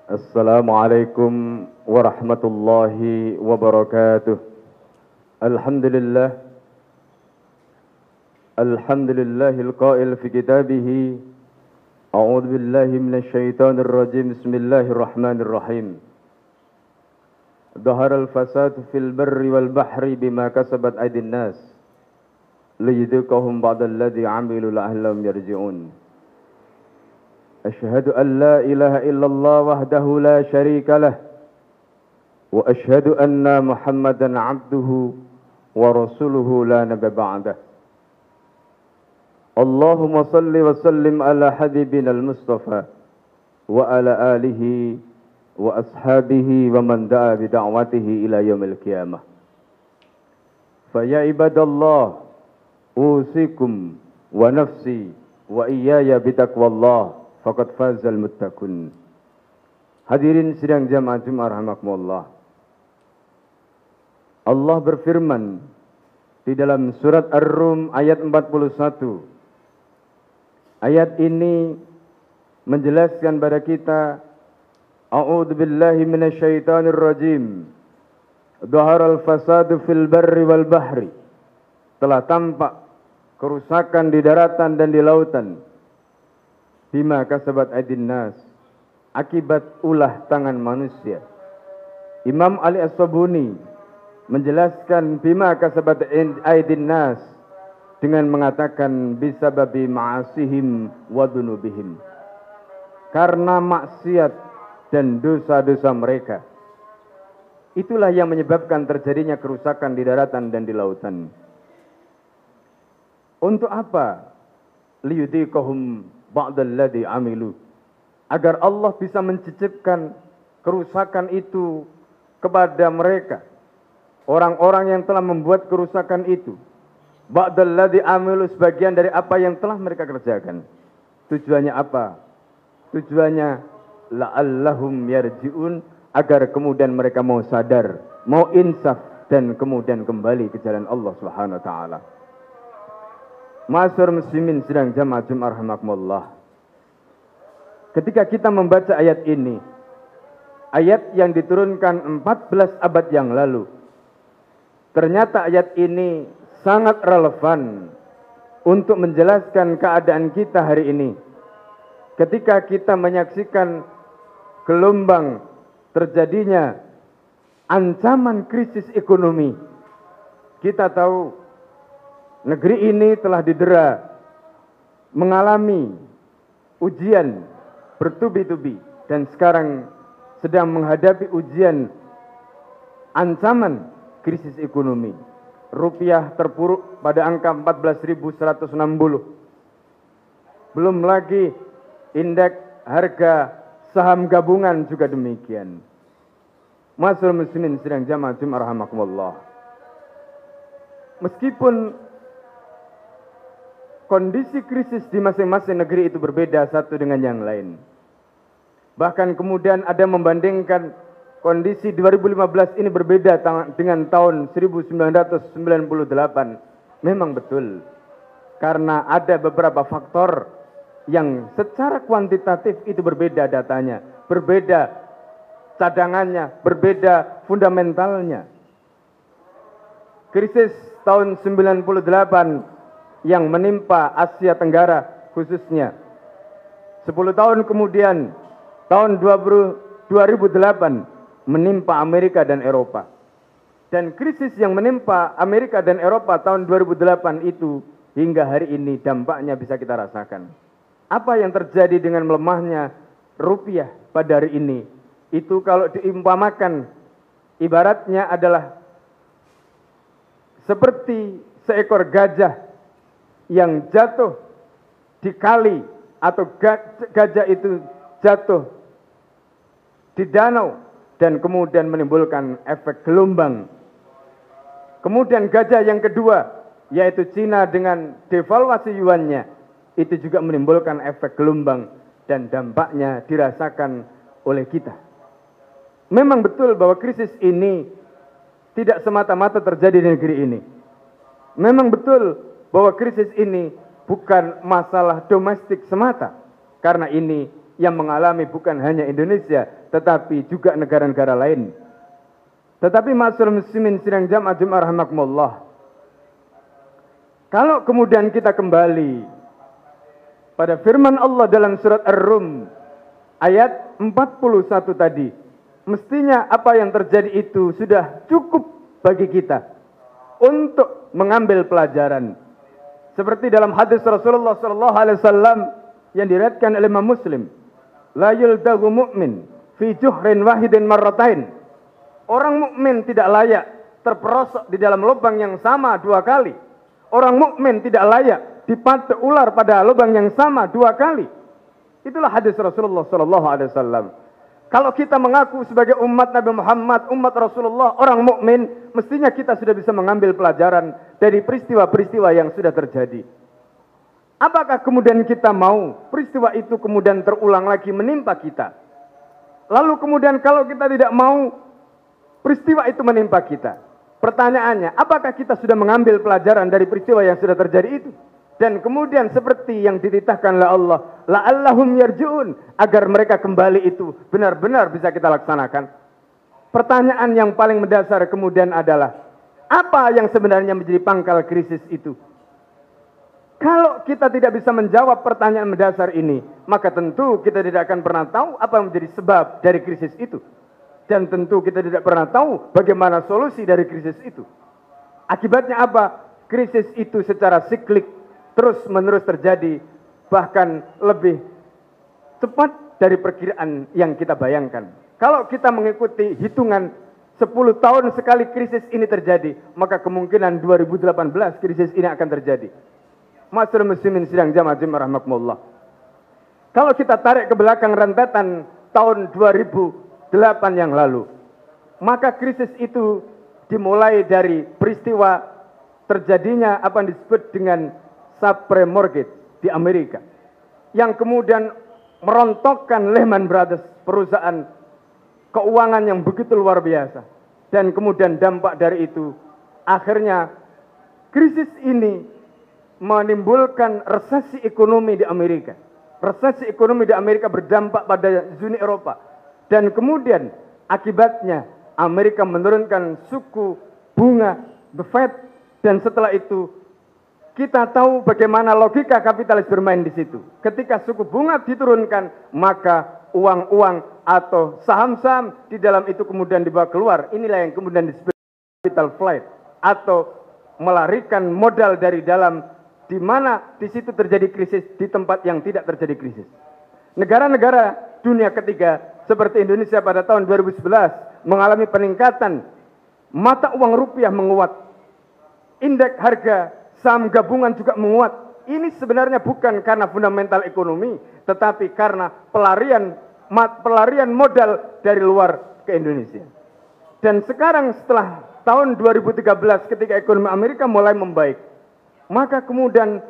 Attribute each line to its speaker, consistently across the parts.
Speaker 1: Assalamualaikum warahmatullahi wabarakatuh. Alhamdulillah. Alhamdulillahil qail fi kitabih. A'udzu billahi minasy syaithanir rajim. Bismillahirrahmanirrahim. Dhaharal fasad fil barri wal bahri bima kasabat aydin nas. Liyudhiqahum ba'dalladzi 'amilu la'allahum yarji'un. أشهد أن لا إله إلا الله وحده لا شريك له وأشهد أن محمدا عبده ورسوله لا نبي بعده اللهم صل وسلم على حبيبنا المصطفى وعلى آله وأصحابه ومن دعا بدعوته إلى يوم القيامة فيا عباد الله أوصيكم ونفسي وإياي بتقوى الله faqad fazal muttaqun. Hadirin sidang jamaah Jumat rahimakumullah. Allah berfirman di dalam surat Ar-Rum ayat 41. Ayat ini menjelaskan pada kita, A'udzu billahi minasyaitonir rajim. Dhaharal fasadu fil barri wal bahri. Telah tampak kerusakan di daratan dan di lautan. Bima kasabat aydin nas, akibat ulah tangan manusia. Imam Ali As-Sabuni menjelaskan bima kasabat aydin nas dengan mengatakan bisababi ma'asihim wa dunubihim. Karena maksiat dan dosa-dosa mereka. Itulah yang menyebabkan terjadinya kerusakan di daratan dan di lautan. Untuk apa? Liyudhiqahum ba'dalladzi amilu, agar Allah bisa mencicipkan kerusakan itu kepada mereka, orang-orang yang telah membuat kerusakan itu. Ba'dalladzi amilu, sebagian dari apa yang telah mereka kerjakan. Tujuannya apa? Tujuannya la'allahum yarji'un, agar kemudian mereka mau sadar, mau insaf, dan kemudian kembali ke jalan Allah Subhanahu wa taala. Ma'asyiral muslimin sidang jamaah Jumat rahimakumullah. Ketika kita membaca ayat ini, ayat yang diturunkan 14 abad yang lalu, ternyata ayat ini sangat relevan untuk menjelaskan keadaan kita hari ini. Ketika kita menyaksikan gelombang terjadinya ancaman krisis ekonomi, kita tahu negeri ini telah didera, mengalami ujian bertubi-tubi, dan sekarang sedang menghadapi ujian ancaman krisis ekonomi. Rupiah terpuruk pada angka 14.160. Belum lagi indeks harga saham gabungan juga demikian. Ma'asyiral muslimin sidang jamaah Jumat rahimakumullah. Meskipun kondisi krisis di masing-masing negeri itu berbeda satu dengan yang lain. Bahkan kemudian ada membandingkan kondisi 2015 ini berbeda dengan tahun 1998. Memang betul. Karena ada beberapa faktor yang secara kuantitatif itu berbeda datanya. Berbeda cadangannya, berbeda fundamentalnya. Krisis tahun 98 yang menimpa Asia Tenggara khususnya. 10 tahun kemudian, tahun 2008 menimpa Amerika dan Eropa. Dan krisis yang menimpa Amerika dan Eropa tahun 2008 itu hingga hari ini dampaknya bisa kita rasakan. Apa yang terjadi dengan melemahnya rupiah pada hari ini? Itu kalau diumpamakan ibaratnya adalah seperti seekor gajah yang jatuh di kali, atau gajah itu jatuh di danau dan kemudian menimbulkan efek gelombang. Kemudian gajah yang kedua, yaitu Cina dengan devaluasi yuannya, itu juga menimbulkan efek gelombang dan dampaknya dirasakan oleh kita. Memang betul bahwa krisis ini tidak semata-mata terjadi di negeri ini. Memang betul bahwa krisis ini bukan masalah domestik semata, karena ini yang mengalami bukan hanya Indonesia, tetapi juga negara-negara lain. Tetapi ma'asyiral muslimin sidang jamaah Jumat rahimakumullah, kalau kemudian kita kembali pada firman Allah dalam surat Ar-Rum ayat 41 tadi, mestinya apa yang terjadi itu sudah cukup bagi kita untuk mengambil pelajaran. Seperti dalam hadis Rasulullah sallallahu alaihi wasallam yang diriwayatkan oleh Imam Muslim, la yuldagu mu'min fi juhrin wahidin marratain. Orang mukmin tidak layak terperosok di dalam lubang yang sama dua kali. Orang mukmin tidak layak dipatuk ular pada lubang yang sama dua kali. Itulah hadis Rasulullah sallallahu alaihi wasallam. Kalau kita mengaku sebagai umat Nabi Muhammad, umat Rasulullah, orang mukmin, mestinya kita sudah bisa mengambil pelajaran dari peristiwa-peristiwa yang sudah terjadi. Apakah kemudian kita mau peristiwa itu kemudian terulang lagi menimpa kita? Lalu kemudian kalau kita tidak mau peristiwa itu menimpa kita, pertanyaannya, apakah kita sudah mengambil pelajaran dari peristiwa yang sudah terjadi itu? Dan kemudian seperti yang dititahkan oleh Allah, la'allahum yarji'un, agar mereka kembali itu benar-benar bisa kita laksanakan. Pertanyaan yang paling mendasar kemudian adalah, apa yang sebenarnya menjadi pangkal krisis itu? Kalau kita tidak bisa menjawab pertanyaan mendasar ini, maka tentu kita tidak akan pernah tahu apa yang menjadi sebab dari krisis itu. Dan tentu kita tidak pernah tahu bagaimana solusi dari krisis itu. Akibatnya apa? Krisis itu secara siklik terus-menerus terjadi, bahkan lebih cepat dari perkiraan yang kita bayangkan. Kalau kita mengikuti hitungan 10 tahun sekali krisis ini terjadi, maka kemungkinan 2018 krisis ini akan terjadi. Ma'asyiral muslimin sidang jamaah Jumat rahimakumullah. Kalau kita tarik ke belakang rentetan tahun 2008 yang lalu, maka krisis itu dimulai dari peristiwa terjadinya apa yang disebut dengan subprime mortgage di Amerika, yang kemudian merontokkan Lehman Brothers, perusahaan keuangan yang begitu luar biasa. Dan kemudian dampak dari itu, akhirnya krisis ini menimbulkan resesi ekonomi di Amerika. Resesi ekonomi di Amerika berdampak pada Uni Eropa. Dan kemudian akibatnya Amerika menurunkan suku bunga The Fed, dan setelah itu kita tahu bagaimana logika kapitalis bermain di situ. Ketika suku bunga diturunkan, maka uang-uang atau saham-saham di dalam itu kemudian dibawa keluar. Inilah yang kemudian disebut capital flight, atau melarikan modal dari dalam, di mana di situ terjadi krisis di tempat yang tidak terjadi krisis. Negara-negara dunia ketiga seperti Indonesia pada tahun 2011 mengalami peningkatan mata uang rupiah menguat, indeks harga saham gabungan juga menguat. Ini sebenarnya bukan karena fundamental ekonomi, tetapi karena pelarian modal dari luar ke Indonesia. Dan sekarang setelah tahun 2013 ketika ekonomi Amerika mulai membaik, maka kemudian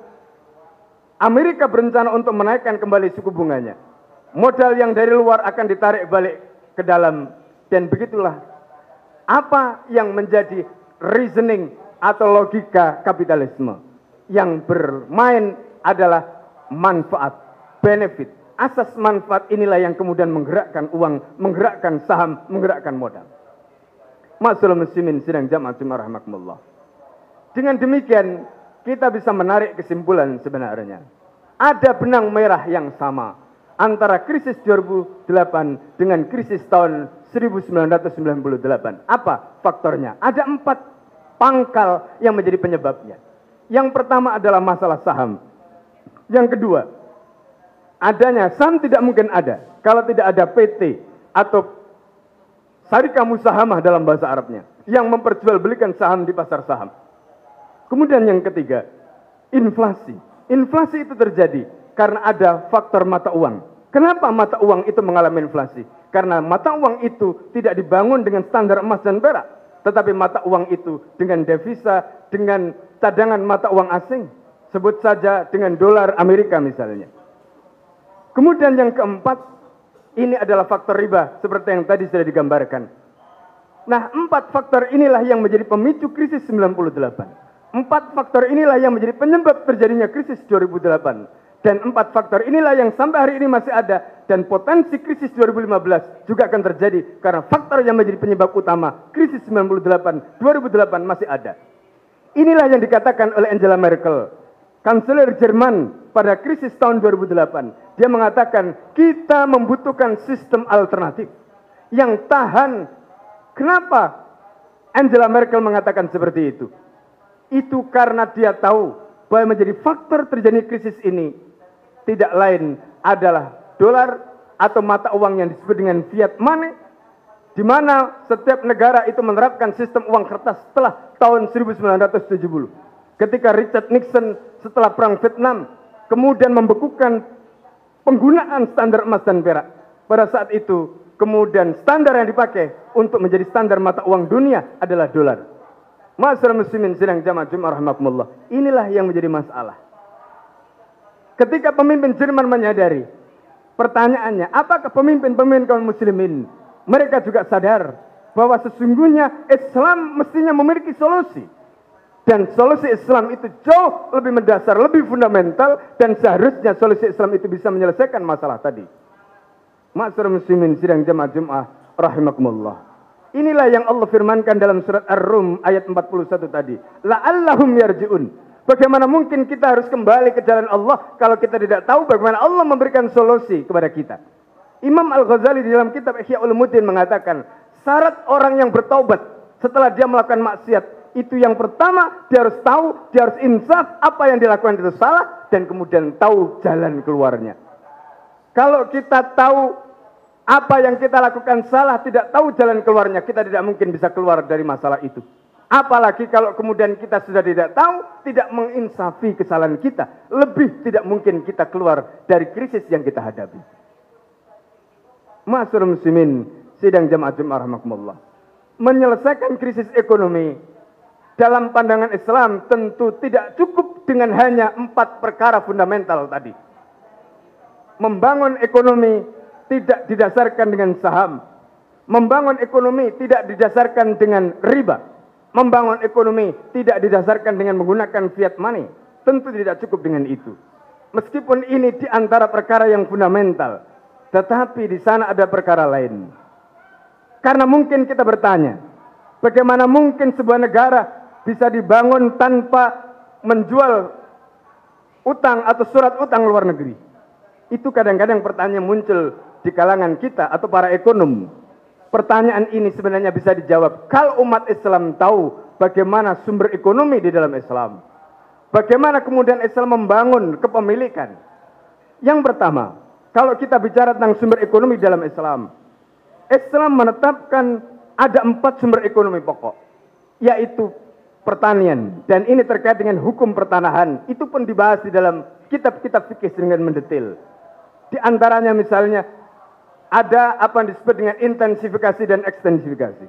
Speaker 1: Amerika berencana untuk menaikkan kembali suku bunganya. Modal yang dari luar akan ditarik balik ke dalam, dan begitulah apa yang menjadi reasoning atau logika kapitalisme. Yang bermain adalah manfaat, benefit. Asas manfaat inilah yang kemudian menggerakkan uang, menggerakkan saham, menggerakkan modal. Ma'asyiral muslimin sidang jamaah Jumat rahimakumullah. Dengan demikian kita bisa menarik kesimpulan sebenarnya. Ada benang merah yang sama antara krisis 2008 dengan krisis tahun 1998. Apa faktornya? Ada 4 pangkal yang menjadi penyebabnya. Yang pertama adalah masalah saham. Yang kedua, adanya saham tidak mungkin ada kalau tidak ada PT atau syarikah musahamah dalam bahasa Arabnya yang memperjualbelikan saham di pasar saham. Kemudian yang ketiga, inflasi. Inflasi itu terjadi karena ada faktor mata uang. Kenapa mata uang itu mengalami inflasi? Karena mata uang itu tidak dibangun dengan standar emas dan perak, tetapi mata uang itu dengan devisa, dengan cadangan mata uang asing. Sebut saja dengan dolar Amerika misalnya. Kemudian yang keempat, ini adalah faktor riba seperti yang tadi sudah digambarkan. Nah, 4 faktor inilah yang menjadi pemicu krisis 98. 4 faktor inilah yang menjadi penyebab terjadinya krisis 2008. Dan 4 faktor inilah yang sampai hari ini masih ada. Dan potensi krisis 2015 juga akan terjadi. Karena faktor yang menjadi penyebab utama krisis 98, 2008 masih ada. Inilah yang dikatakan oleh Angela Merkel, kanselir Jerman pada krisis tahun 2008. Dia mengatakan kita membutuhkan sistem alternatif yang tahan. Kenapa Angela Merkel mengatakan seperti itu? Itu karena dia tahu bahwa menjadi faktor terjadi krisis ini tidak lain adalah dolar atau mata uang yang disebut dengan fiat money, di mana setiap negara itu menerapkan sistem uang kertas setelah tahun 1970. Ketika Richard Nixon setelah perang Vietnam kemudian membekukan penggunaan standar emas dan perak. Pada saat itu kemudian standar yang dipakai untuk menjadi standar mata uang dunia adalah dolar. Ma'asyiral muslimin sidang jamaah Jumat rahimakumullah. Inilah yang menjadi masalah. Ketika pemimpin Jerman menyadari, pertanyaannya, apakah pemimpin-pemimpin kaum muslimin mereka juga sadar bahwa sesungguhnya Islam mestinya memiliki solusi. Dan solusi Islam itu jauh lebih mendasar, lebih fundamental, dan seharusnya solusi Islam itu bisa menyelesaikan masalah tadi. Ma'asyiral muslimin sidang jamaah Jumat rahimakumullah. Inilah yang Allah firmankan dalam surat Ar-Rum ayat 41 tadi. La'allahum yarji'un. Bagaimana mungkin kita harus kembali ke jalan Allah kalau kita tidak tahu bagaimana Allah memberikan solusi kepada kita. Imam Al-Ghazali di dalam kitab Ihya Ulumuddin mengatakan, syarat orang yang bertaubat setelah dia melakukan maksiat, itu yang pertama dia harus tahu, dia harus insaf apa yang dilakukan itu salah, dan kemudian tahu jalan keluarnya. Kalau kita tahu apa yang kita lakukan salah, tidak tahu jalan keluarnya, kita tidak mungkin bisa keluar dari masalah itu. Apalagi kalau kemudian kita sudah tidak tahu, tidak menginsafi kesalahan kita, lebih tidak mungkin kita keluar dari krisis yang kita hadapi. Ma'asyiral muslimin sidang jamaah Jumat rahimakumullah. Menyelesaikan krisis ekonomi dalam pandangan Islam tentu tidak cukup dengan hanya 4 perkara fundamental tadi. Membangun ekonomi tidak didasarkan dengan saham. Membangun ekonomi tidak didasarkan dengan riba. Membangun ekonomi tidak didasarkan dengan menggunakan fiat money. Tentu tidak cukup dengan itu. Meskipun ini di antara perkara yang fundamental, tetapi di sana ada perkara lain. Karena mungkin kita bertanya, bagaimana mungkin sebuah negara bisa dibangun tanpa menjual utang atau surat utang luar negeri? Itu kadang-kadang pertanyaan muncul di kalangan kita atau para ekonom. Pertanyaan ini sebenarnya bisa dijawab kalau umat Islam tahu bagaimana sumber ekonomi di dalam Islam. Bagaimana kemudian Islam membangun kepemilikan. Yang pertama, kalau kita bicara tentang sumber ekonomi dalam Islam, Islam menetapkan ada 4 sumber ekonomi pokok, yaitu pertanian. Dan ini terkait dengan hukum pertanahan. Itu pun dibahas di dalam kitab-kitab fikih dengan mendetail. Di antaranya misalnya, ada apa yang disebut dengan intensifikasi dan ekstensifikasi.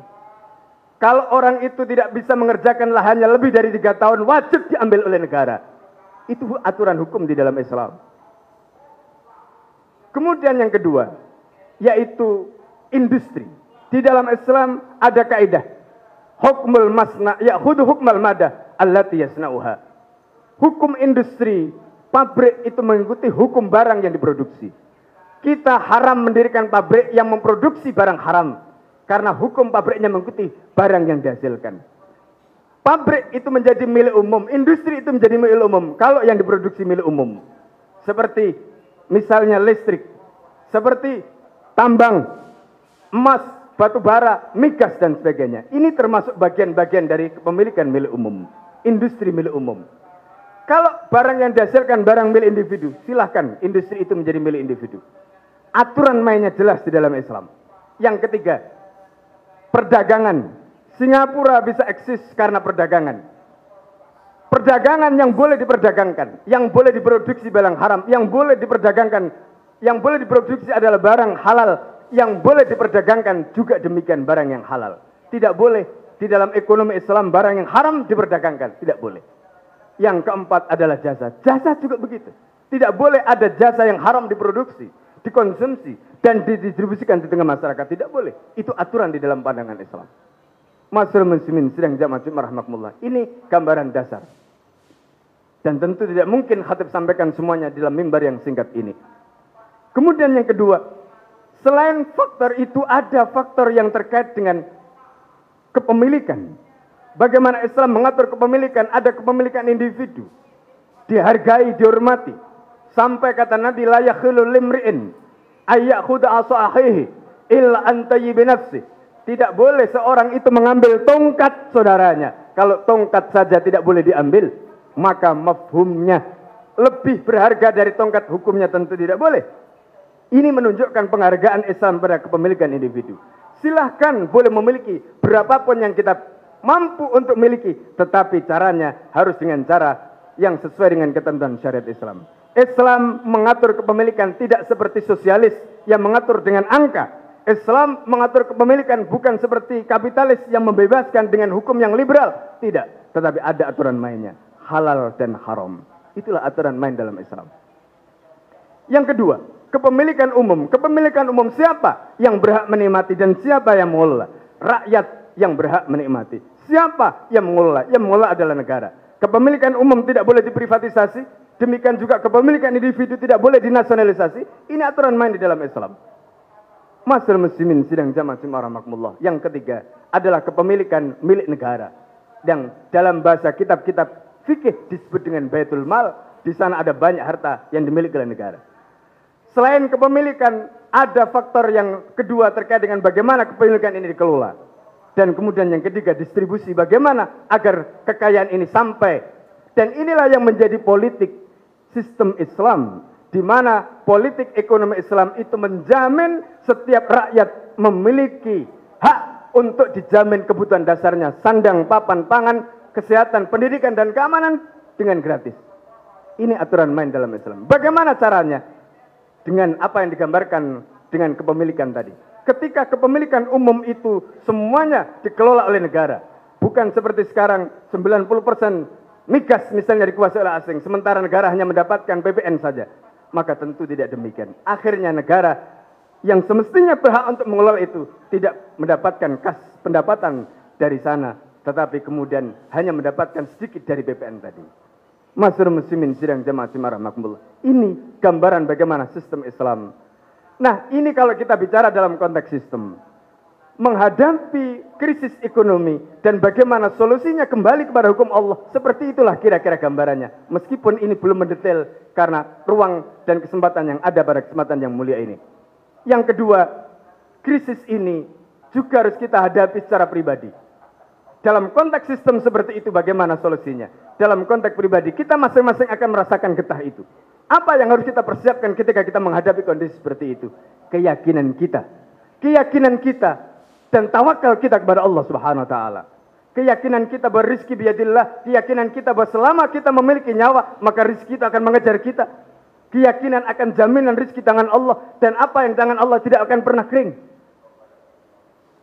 Speaker 1: Kalau orang itu tidak bisa mengerjakan lahannya lebih dari 3 tahun, wajib diambil oleh negara. Itu aturan hukum di dalam Islam. Kemudian yang kedua, yaitu industri. Di dalam Islam ada kaidah, hukmul masna ya'khudhu hukmal madah allati yasna'uha. Hukum industri, pabrik itu mengikuti hukum barang yang diproduksi. Kita haram mendirikan pabrik yang memproduksi barang haram, karena hukum pabriknya mengikuti barang yang dihasilkan. Pabrik itu menjadi milik umum, industri itu menjadi milik umum kalau yang diproduksi milik umum. Seperti misalnya listrik, seperti tambang, emas, batu bara, migas dan sebagainya. Ini termasuk bagian-bagian dari kepemilikan milik umum, industri milik umum. Kalau barang yang dihasilkan barang milik individu, silahkan industri itu menjadi milik individu. Aturan mainnya jelas di dalam Islam. Yang ketiga, perdagangan. Singapura bisa eksis karena perdagangan. Perdagangan yang boleh diperdagangkan, yang boleh diproduksi barang haram, yang boleh diperdagangkan, yang boleh diproduksi adalah barang halal, yang boleh diperdagangkan juga demikian barang yang halal. Tidak boleh di dalam ekonomi Islam barang yang haram diperdagangkan, tidak boleh. Yang keempat adalah jasa. Jasa juga begitu. Tidak boleh ada jasa yang haram diproduksi, dikonsumsi, dan didistribusikan di tengah masyarakat. Tidak boleh. Itu aturan di dalam pandangan Islam. Ma'asyiral muslimin sidang jamaah Jumat rahimakumullah. Ini gambaran dasar. Dan tentu tidak mungkin khatib sampaikan semuanya dalam mimbar yang singkat ini. Kemudian yang kedua, selain faktor itu ada faktor yang terkait dengan kepemilikan. Bagaimana Islam mengatur kepemilikan, ada kepemilikan individu. Dihargai, dihormati. Sampai kata Nabi, la yakhilul limri'in ayyakhudha asa akhihi illa an tayyibi nafsi. Tidak boleh seorang itu mengambil tongkat saudaranya. Kalau tongkat saja tidak boleh diambil, maka mafhumnya lebih berharga dari tongkat, hukumnya tentu tidak boleh. Ini menunjukkan penghargaan Islam pada kepemilikan individu. Silahkan boleh memiliki berapapun yang kita mampu untuk miliki, tetapi caranya harus dengan cara yang sesuai dengan ketentuan syariat Islam. Islam mengatur kepemilikan tidak seperti sosialis yang mengatur dengan angka. Islam mengatur kepemilikan bukan seperti kapitalis yang membebaskan dengan hukum yang liberal. Tidak, tetapi ada aturan mainnya. Halal dan haram. Itulah aturan main dalam Islam. Yang kedua, kepemilikan umum. Kepemilikan umum siapa yang berhak menikmati dan siapa yang mengelola? Rakyat yang berhak menikmati. Siapa yang mengelola? Yang mengelola adalah negara. Kepemilikan umum tidak boleh diprivatisasi. Demikian juga kepemilikan individu tidak boleh dinasionalisasi. Ini aturan main di dalam Islam. Masyarakat muslimin sidang jamaah rahimakumullah. Yang ketiga adalah kepemilikan milik negara. Yang dalam bahasa kitab-kitab fikih disebut dengan Baitul Mal. Di sana ada banyak harta yang dimiliki oleh negara. Selain kepemilikan, ada faktor yang kedua terkait dengan bagaimana kepemilikan ini dikelola. Dan kemudian yang ketiga, distribusi. Bagaimana agar kekayaan ini sampai. Dan inilah yang menjadi politik sistem Islam. Di mana politik ekonomi Islam itu menjamin setiap rakyat memiliki hak untuk dijamin kebutuhan dasarnya. Sandang, papan, pangan, kesehatan, pendidikan, dan keamanan dengan gratis. Ini aturan main dalam Islam. Bagaimana caranya? Dengan apa yang digambarkan dengan kepemilikan tadi. Ketika kepemilikan umum itu semuanya dikelola oleh negara. Bukan seperti sekarang 90% migas misalnya dikuasai oleh asing. Sementara negara hanya mendapatkan PPN saja. Maka tentu tidak demikian. Akhirnya negara yang semestinya berhak untuk mengelola itu tidak mendapatkan kas pendapatan dari sana. Tetapi kemudian hanya mendapatkan sedikit dari PPN tadi. Masyarakat muslimin sidang jamaah rahimakumullah. Ini gambaran bagaimana sistem Islam. Nah, ini kalau kita bicara dalam konteks sistem. Menghadapi krisis ekonomi dan bagaimana solusinya kembali kepada hukum Allah. Seperti itulah kira-kira gambarannya. Meskipun ini belum mendetail karena ruang dan kesempatan yang ada pada kesempatan yang mulia ini. Yang kedua, krisis ini juga harus kita hadapi secara pribadi. Dalam konteks sistem seperti itu bagaimana solusinya? Dalam konteks pribadi kita masing-masing akan merasakan getah itu. Apa yang harus kita persiapkan ketika kita menghadapi kondisi seperti itu? Keyakinan kita. Keyakinan kita dan tawakal kita kepada Allah Subhanahu wa taala. Keyakinan kita bahwa rizki biyadillah, keyakinan kita bahwa selama kita memiliki nyawa, maka rizki itu akan mengejar kita. Keyakinan akan jaminan rizki tangan Allah dan apa yang tangan Allah tidak akan pernah kering.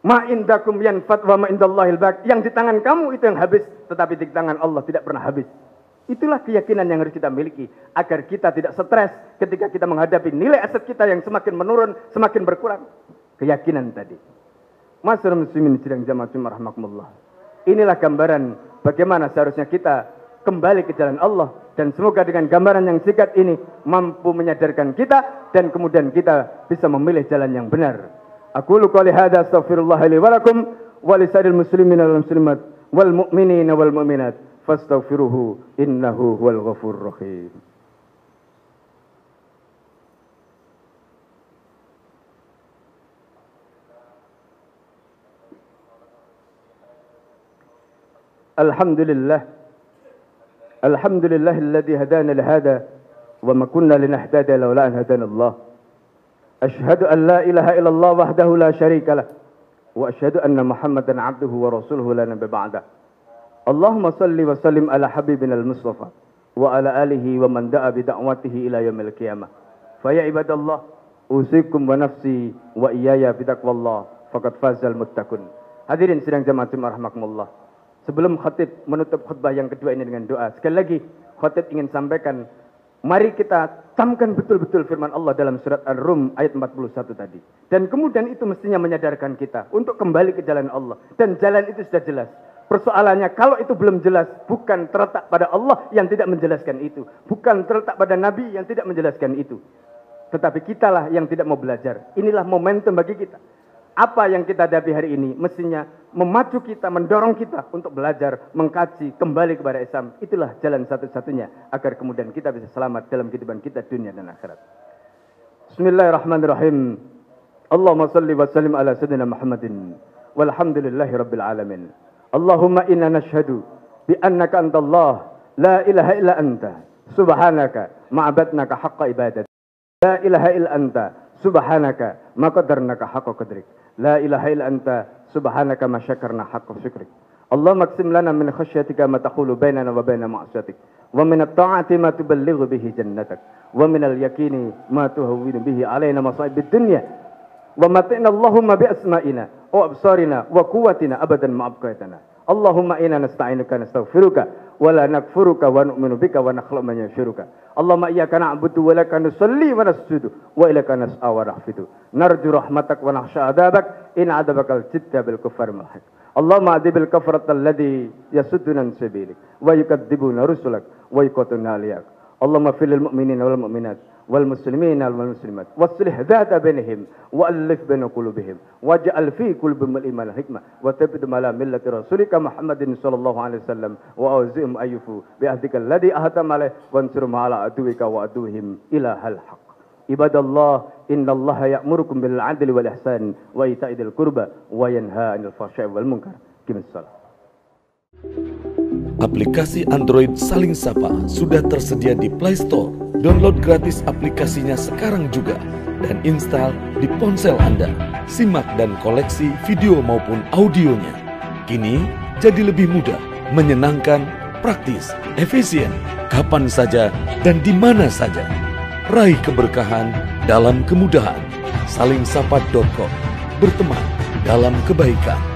Speaker 1: Ma indakum yanfad wa ma indallahil baq. Yang di tangan kamu itu yang habis, tetapi di tangan Allah tidak pernah habis. Itulah keyakinan yang harus kita miliki agar kita tidak stres ketika kita menghadapi nilai aset kita yang semakin menurun, semakin berkurang. Keyakinan tadi. Masyarakat muslimin sidang jamaah rahimakumullah. Inilah gambaran bagaimana seharusnya kita kembali ke jalan Allah dan semoga dengan gambaran yang singkat ini mampu menyadarkan kita dan kemudian kita bisa memilih jalan yang benar. Aqulu qouli hadza astaghfirullah li wa lakum wa li sa'iril muslimin wal muslimat wal mu'minin wal mu'minat fastaghfiruhu innahu huwal ghafurur rahim. Alhamdulillah alladzi hadana li hada wa ma kunna linahtadiya laula an hadana Allah. Asyhadu an la ilaha illallah wahdahu la syarika lah wa asyhadu anna Muhammadan abduhu wa rasuluhu la nabiyya ba'da. Allahumma salli wa sallim ala habibina al-Mustafa wa ala alihi wa man da'a bi da'watihi ila yaumil qiyamah. Fa ya ibadallah usikum wa nafsi wa iyaya bi taqwallah faqad fazal muttaqun. Hadirin sidang jamaah rahimakumullah. Sebelum khatib menutup khutbah yang kedua ini dengan doa, sekali lagi khatib ingin sampaikan, mari kita camkan betul-betul firman Allah dalam surat Ar-Rum ayat 41 tadi. Dan kemudian itu mestinya menyadarkan kita untuk kembali ke jalan Allah. Dan jalan itu sudah jelas. Persoalannya kalau itu belum jelas, bukan terletak pada Allah yang tidak menjelaskan itu, bukan terletak pada Nabi yang tidak menjelaskan itu, tetapi kitalah yang tidak mau belajar. Inilah momentum bagi kita. Apa yang kita hadapi hari ini mestinya memacu kita, mendorong kita untuk belajar, mengkaji, kembali kepada Islam. Itulah jalan satu-satunya agar kemudian kita bisa selamat dalam kehidupan kita dunia dan akhirat. Bismillahirrahmanirrahim. Allahumma salli wa sallim ala sayyidina Muhammadin walhamdulillahi rabbil alamin. Allahumma inna nashhadu bi annaka antallah la ilaha illa anta subhanaka ma'abadnaka haqqa ibadat. La ilaha illa anta subhanaka ma qadarnaka haqqa qadrik. La ilaha illa anta subhanaka ma syakarna haqqa syukrik. Allahumma aqsim lana min khasyyatika ma taqulu bainana wa baina ma'asiyatik wa min at-ta'ati ma tuballighu bihi jannatak wa min al-yaqini ma tuhawwinu bihi alaina masa'ibid dunya wa matina Allahumma bi asma'ina wa absarina wa quwwatina abadan ma abqaitana. Allahumma inna nasta'inuka nastaghfiruka wa la nakfuruka wa nu'minu bika wa nakhluqu man yashuruka. Allahumma iyyaka na'budu wa laka nusalli wa nasjudu wa ilaika nas'a wa nahfidu. Narju rahmatak wa nakhsha 'adzabak in 'adzabakal jidda bil kuffar mulhaq. Allahumma adibil kafratal ladzi yasudduna an sabilik wa yukadzibuna rusulak wa yuqatuna aliyak. Allahumma fil mu'minina wal mu'minat wal muslimina wal muslimat waslih dzata bainihim wa alif baina qulubihim waj'al fi qulubihim al-iman hikmah wa tabidu ala millati rasulika Muhammadin sallallahu alaihi wasallam wa awzim ayyufu bi ahdika alladhi ahtam alaih wa ansur ala aduwika wa aduhim ila hal haq. Ibadallah, innallaha ya'murukum bil 'adli wal ihsan wa ita'idil qurba wa yanha 'anil fahsya'i wal munkar. Qimissalah.
Speaker 2: Aplikasi Android Saling Sapa sudah tersedia di Play Store. Download gratis aplikasinya sekarang juga dan install di ponsel Anda. Simak dan koleksi video maupun audionya. Kini jadi lebih mudah, menyenangkan, praktis, efisien, kapan saja dan di mana saja. Raih keberkahan dalam kemudahan. Salingsapa.com. Berteman dalam kebaikan.